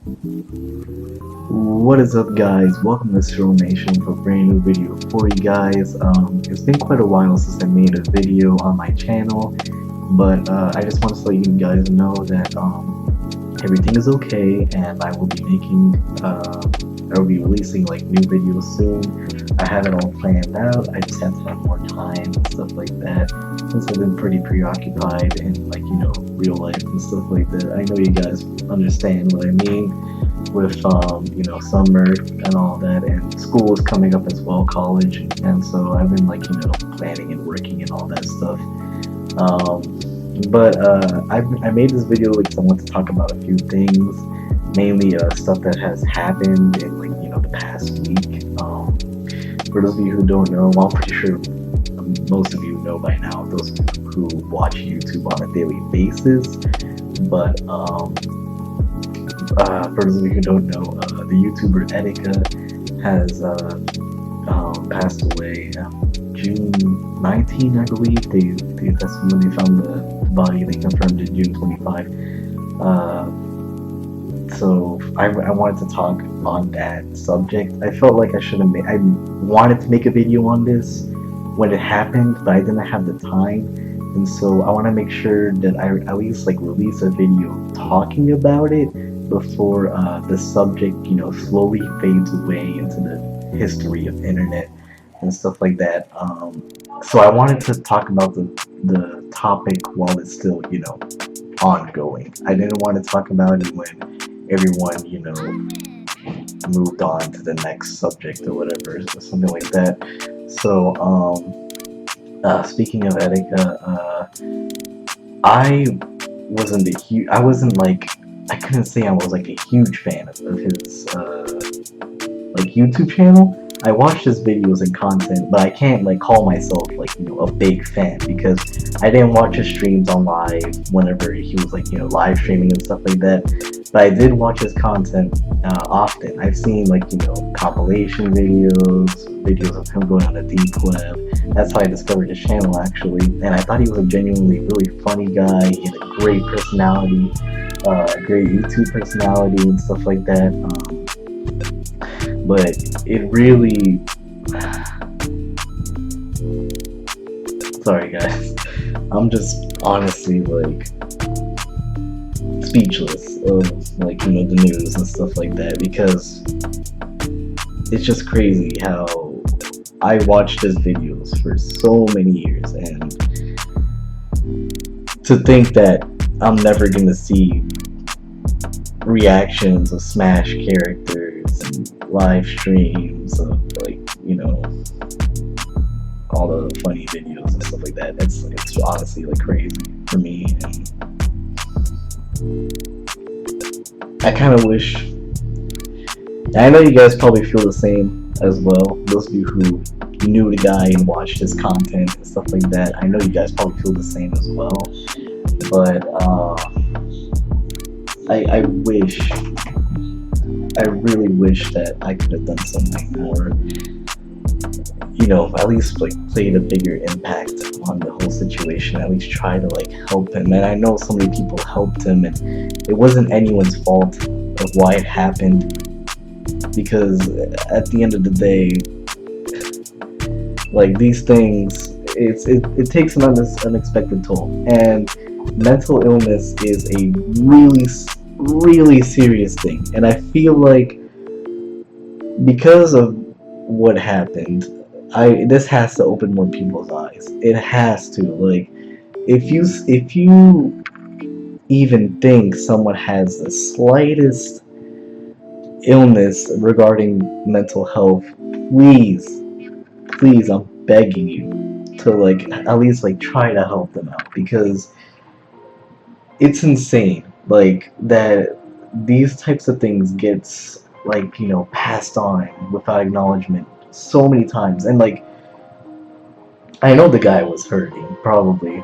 What is up, guys? Welcome to Serial Nation for a brand new video for you guys. It's been quite a while since I made a video on my channel, but I just want to let you guys know that everything is okay, and I will be releasing like new videos soon. I have it all planned out. I just have to have more time and stuff like that, since I've been pretty preoccupied in real life and stuff like that. I know you guys understand what I mean with summer and all that, and school is coming up as well, college, and so I've been planning and working and all that stuff. But I made this video because I want to talk about a few things, mainly stuff that has happened in the past week. For those of you who don't know, well, I'm pretty sure most of you know by now, those who watch YouTube on a daily basis. But for those of you who don't know, the YouTuber Etika has passed away June 19, I believe. That's when they found the body. They confirmed it June 25. So I wanted to talk on that subject. I felt like I wanted to make a video on this when it happened, but I didn't have the time. And so I want to make sure that I at least release a video talking about it before the subject slowly fades away into the history of internet and stuff like that. So I wanted to talk about the topic while it's still ongoing. I didn't want to talk about it when everyone moved on to the next subject or whatever, or something like that. So speaking of Etika, I couldn't say I was a huge fan of his YouTube channel. I watched his videos and content, but I can't call myself a big fan, because I didn't watch his streams on live whenever he was live streaming and stuff like that. But I did watch his content often. I've seen compilation videos of him going on a deep web. That's how I discovered his channel, actually. And I thought he was a genuinely really funny guy. He had a great personality, great YouTube personality and stuff like that. But it really, sorry guys, I'm just honestly speechless of the news and stuff like that, because it's just crazy how I watched his videos for so many years, and to think that I'm never gonna see reactions of Smash characters and live streams of all the funny videos and stuff like that. It's honestly crazy for me, and I kind of wish. I know you guys probably feel the same as well. Those of you who knew the guy and watched his content and stuff like that, I know you guys probably feel the same as well. But I really wish that I could have done something more, at least played a bigger impact on the whole situation, at least try to help him. And I know so many people helped him, and it wasn't anyone's fault of why it happened, because at the end of the day, these things, it takes an unexpected toll, and mental illness is a really serious thing. And I feel like because of what happened, this has to open more people's eyes. It has to. If you even think someone has the slightest illness regarding mental health, please, I'm begging you to at least try to help them out, because it's insane that these types of things gets passed on without acknowledgement so many times. And I know the guy was hurting, probably.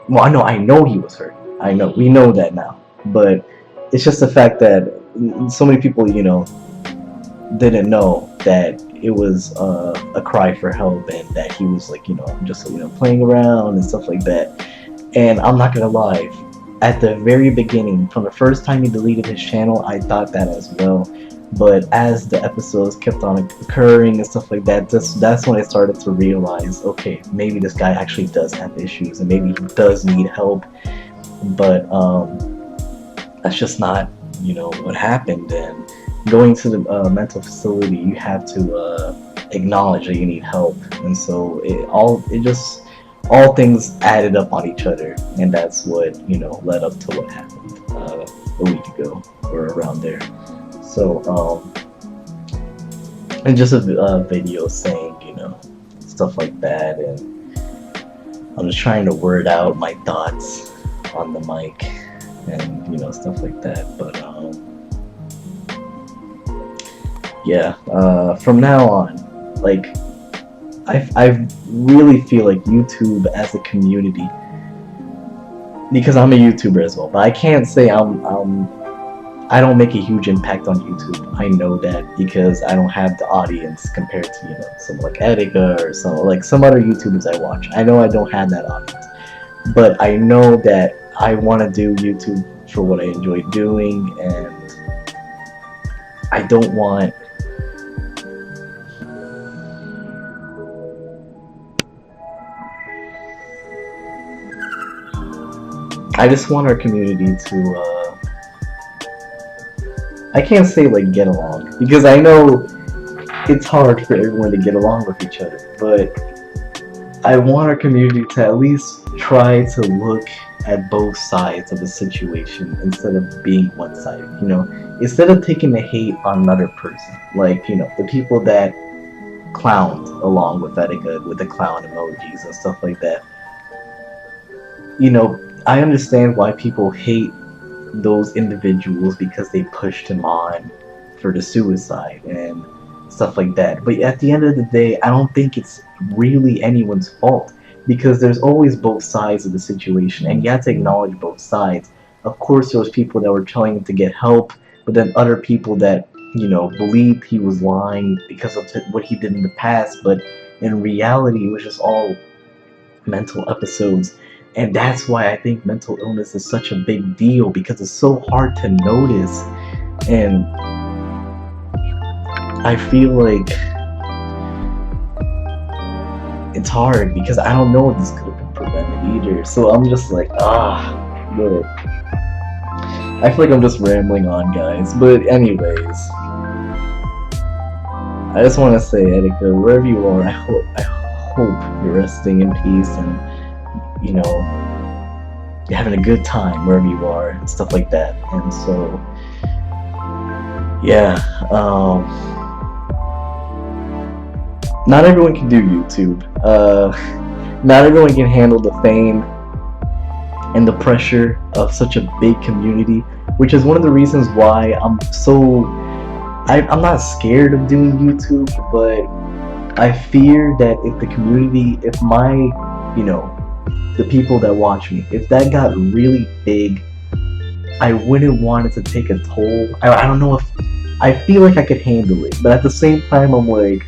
Well, I know he was hurting. We know that now. But it's just the fact that so many people didn't know that it was a cry for help, and that he was just playing around and stuff like that. And I'm not gonna lie, at the very beginning, from the first time he deleted his channel, I thought that as well. But as the episodes kept on occurring and stuff like that, that's when I started to realize, okay, maybe this guy actually does have issues and maybe he does need help. But that's just not, what happened. And going to the mental facility, you have to acknowledge that you need help. And so all things added up on each other, and that's what led up to what happened a week ago or around there. So and just a video saying stuff like that, and I'm just trying to word out my thoughts on the mic and stuff like that. But yeah, from now on, like I really feel like YouTube as a community, because I'm a YouTuber as well, but I can't say I don't make a huge impact on YouTube. I know that because I don't have the audience compared to someone like Etika or some other YouTubers I watch. I know I don't have that audience, but I know that I want to do YouTube for what I enjoy doing, and I don't want I just want our community to I can't say like get along, because I know it's hard for everyone to get along with each other, but I want our community to at least try to look at both sides of the situation instead of being one-sided. Instead of taking the hate on another person, like the people that clowned along with Etika with the clown emojis and stuff like that. I understand why people hate those individuals, because they pushed him on for the suicide and stuff like that. But at the end of the day, I don't think it's really anyone's fault, because there's always both sides of the situation, and you have to acknowledge both sides. Of course, there was people that were telling him to get help, but then other people that believed he was lying because of what he did in the past. But in reality, it was just all mental episodes. And that's why I think mental illness is such a big deal, because it's so hard to notice. And I feel like it's hard because I don't know if this could have been prevented either. So I'm just like, but I feel like I'm just rambling on, guys. But anyways, I just want to say, Etika, wherever you are, I hope you're resting in peace, and you're having a good time wherever you are and stuff like that. And so yeah, not everyone can do YouTube. Not everyone can handle the fame and the pressure of such a big community, which is one of the reasons why I'm not scared of doing YouTube, but I fear that if the community, if my the people that watch me, if that got really big, I wouldn't want it to take a toll. I don't know if I feel like I could handle it, but at the same time, I'm like,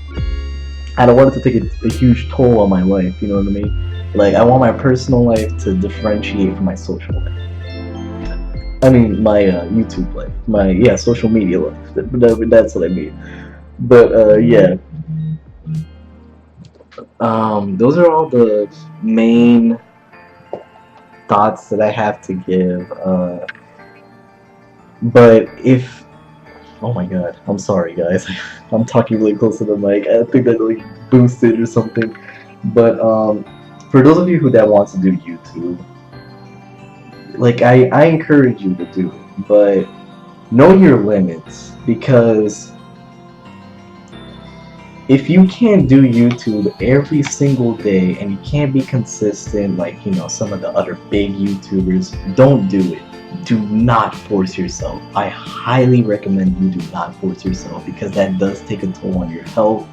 I don't want it to take a huge toll on my life. You know what I mean? Like, I want my personal life to differentiate from my social life. I mean, my YouTube life, my social media life. That's what I mean. But yeah. Those are all the main thoughts that I have to give. But if, oh my god, I'm sorry guys, I'm talking really close to the mic. I think that like boosted or something. But for those of you that want to do YouTube, like I encourage you to do it, but know your limits, because if you can't do YouTube every single day and you can't be consistent like some of the other big YouTubers, don't do it. Do not force yourself. I highly recommend you do not force yourself, because that does take a toll on your health,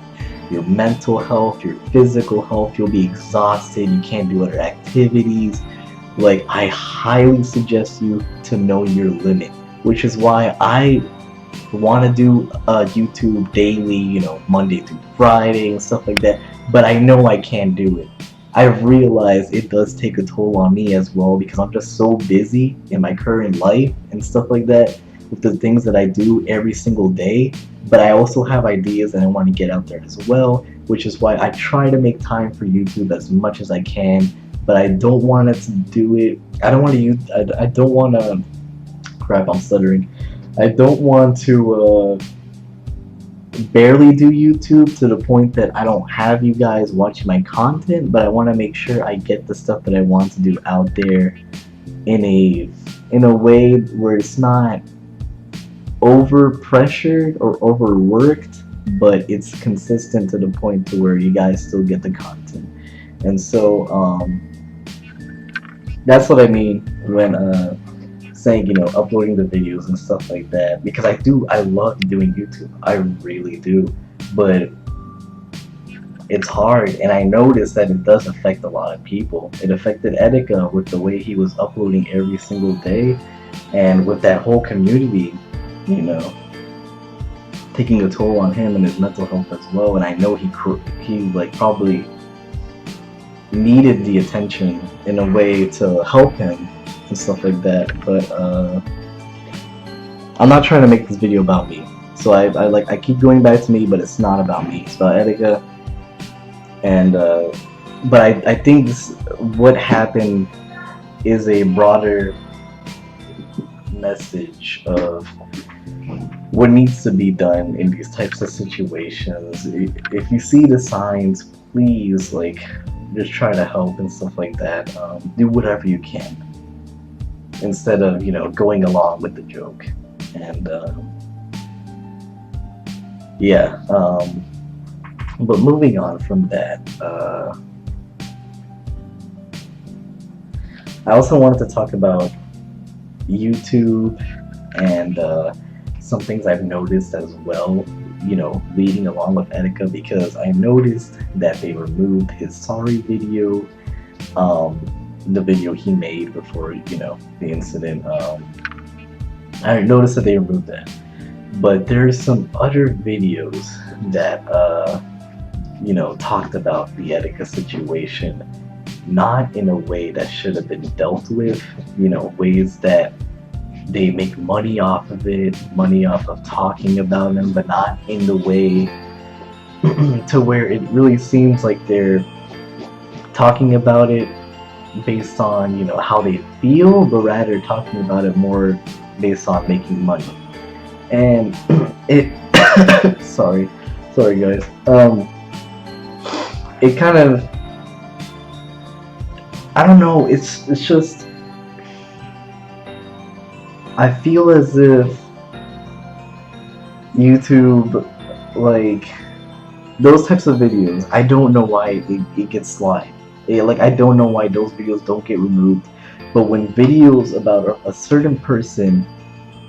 your mental health, your physical health. You'll be exhausted, you can't do other activities. Like, I highly suggest you to know your limit, which is why I want to do YouTube daily, Monday through Friday and stuff like that, but I know I can't do it. I've realized it does take a toll on me as well because I'm just so busy in my current life and stuff like that with the things that I do every single day. But I also have ideas and I want to get out there as well, which is why I try to make time for YouTube as much as I can. But I don't want to do it. I don't want to use. I don't want to. Crap! I'm stuttering. I don't want to barely do YouTube to the point that I don't have you guys watching my content, but I want to make sure I get the stuff that I want to do out there in a way where it's not over pressured or overworked, but it's consistent to the point to where you guys still get the content. And so that's what I mean when saying, uploading the videos and stuff like that, because I love doing YouTube. I really do. But it's hard, and I noticed that it does affect a lot of people. It affected Etika with the way he was uploading every single day, and with that whole community, taking a toll on him and his mental health as well. And I know he like probably needed the attention in a way to help him and stuff like that. But I'm not trying to make this video about me. So I keep going back to me, but it's not about me. It's about Etika. And but I think what happened is a broader message of what needs to be done in these types of situations. If you see the signs, please just try to help and stuff like that. Do whatever you can instead of going along with the joke. And yeah, but moving on from that, I also wanted to talk about YouTube and some things I've noticed as well, leading along with Etika, because I noticed that they removed his sorry video, the video he made before, the incident. I noticed that they removed that. But there's some other videos that, talked about the Etika situation, not in a way that should have been dealt with, ways that they make money off of it, money off of talking about him, but not in the way to where it really seems like they're talking about it based on, how they feel, but rather talking about it more based on making money. And it sorry guys, it kind of, I don't know, it's just, I feel as if YouTube, those types of videos, I don't know why it gets slide. I don't know why those videos don't get removed. But when videos about a certain person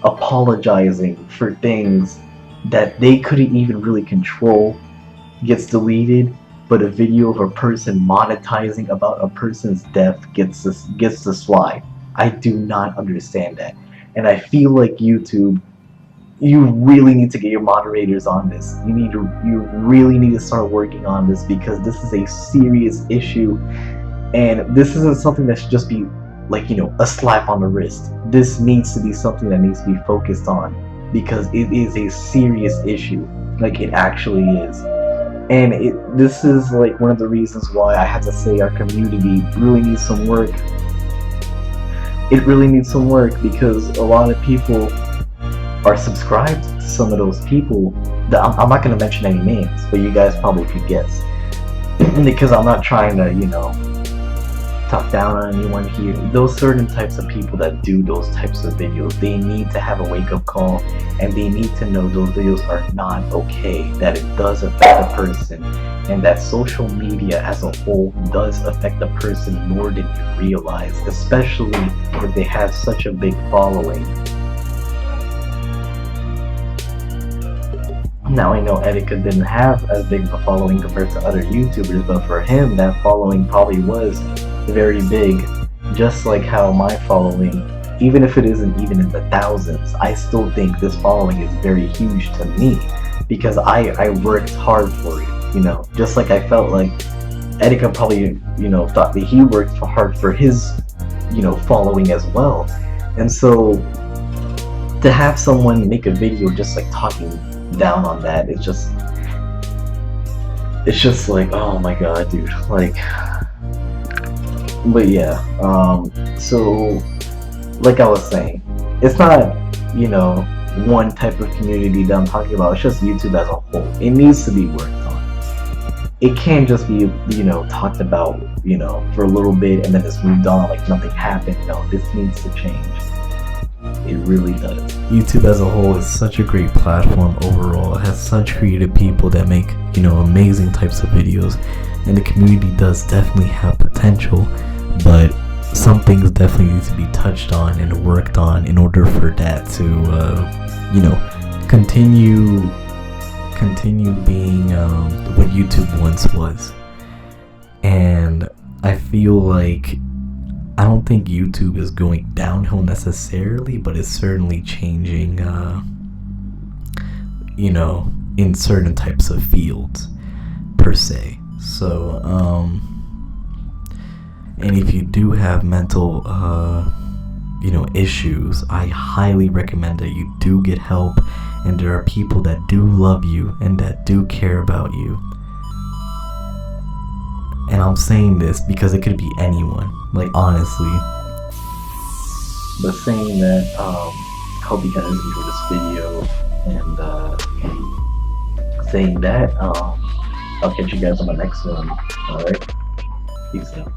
apologizing for things that they couldn't even really control gets deleted, but a video of a person monetizing about a person's death gets to slide, I do not understand that. And I feel like YouTube, you really need to get your moderators on this. You really need to start working on this, because this is a serious issue, and this isn't something that should just be a slap on the wrist. This needs to be something that needs to be focused on, because it is a serious issue. It actually is. And this is one of the reasons why I had to say our community really needs some work. It really needs some work, because a lot of people are subscribed to some of those people that I'm not going to mention any names, but you guys probably could guess, because I'm not trying to talk down on anyone here. Those certain types of people that do those types of videos, they need to have a wake-up call, and they need to know those videos are not okay, that it does affect the person, and that social media as a whole does affect the person more than you realize, especially if they have such a big following. Now, I know Etika didn't have as big of a following compared to other YouTubers, but for him, that following probably was very big, just like how my following, even if it isn't even in the thousands, I still think this following is very huge to me, because I worked hard for it, just like I felt like Etika probably, thought that he worked hard for his, following as well. And so to have someone make a video just like talking down on that, it's just like, oh my god, dude. Like, but yeah, so like I was saying, it's not, one type of community that I'm talking about. It's just YouTube as a whole. It needs to be worked on. It can't just be, talked about, for a little bit and then it's moved on like nothing happened. No, this needs to change. It really does. YouTube as a whole is such a great platform overall. It has such creative people that make, amazing types of videos. And the community does definitely have potential, but some things definitely need to be touched on and worked on in order for that to, continue being what YouTube once was. And I feel like I don't think YouTube is going downhill necessarily, but it's certainly changing, in certain types of fields per se. So, and if you do have mental, issues, I highly recommend that you do get help, and there are people that do love you and that do care about you. And I'm saying this because it could be anyone, like honestly. But saying that, hope you guys enjoyed this video, and saying that, I'll catch you guys on the next one. Alright? Peace out.